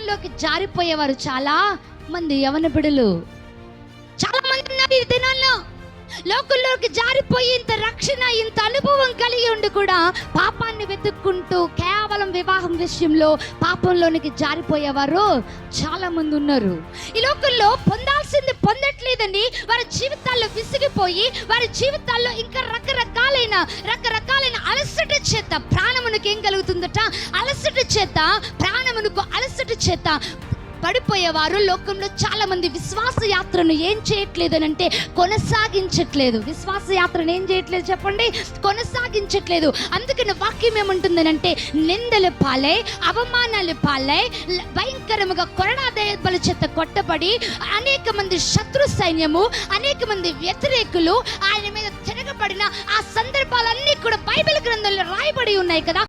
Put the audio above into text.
లోకంలోకి జారిపోయేవారు చాలా మంది యవన బిడ్డలు, చాలా మంది ఉన్నారు ఈ దినాల్లో. లోకంలోకి జారిపోయి ఇంత రక్షణ, ఇంత అనుభవం కలిగి ఉండి కూడా పాపాన్ని వెతుక్కుంటూ కేవలం వివాహం విషయంలో పాపంలోనికి జారిపోయేవారు చాలా మంది ఉన్నారు. ఈ లోకంలో పొందాల్సింది పొందట్లేదని వారి జీవితాల్లో విసిగిపోయి, వారి జీవితాల్లో ఇంకా రకరకాలైన అలసట చేత ప్రాణమునకు ఏం కలుగుతుందట? అలసట చేత, ప్రాణమునకు అలసట చేత పడిపోయేవారు లోకంలో చాలా మంది విశ్వాస యాత్రను ఏం చేయట్లేదు అని అంటే కొనసాగించట్లేదు. విశ్వాస యాత్రను ఏం చేయట్లేదు చెప్పండి? కొనసాగించట్లేదు. అందుకని వాక్యం ఏముంటుందని అంటే, నిందల పాలై, అవమానాల పాలై, భయంకరముగా కొరడా దెబ్బల చేత కొట్టబడి, అనేక మంది శత్రు సైన్యము, అనేక మంది వ్యతిరేకులు ఆయన మీద తిరగబడిన ఆ సందర్భాలన్నీ కూడా బైబిల్ గ్రంథంలో రాయబడి ఉన్నాయి కదా.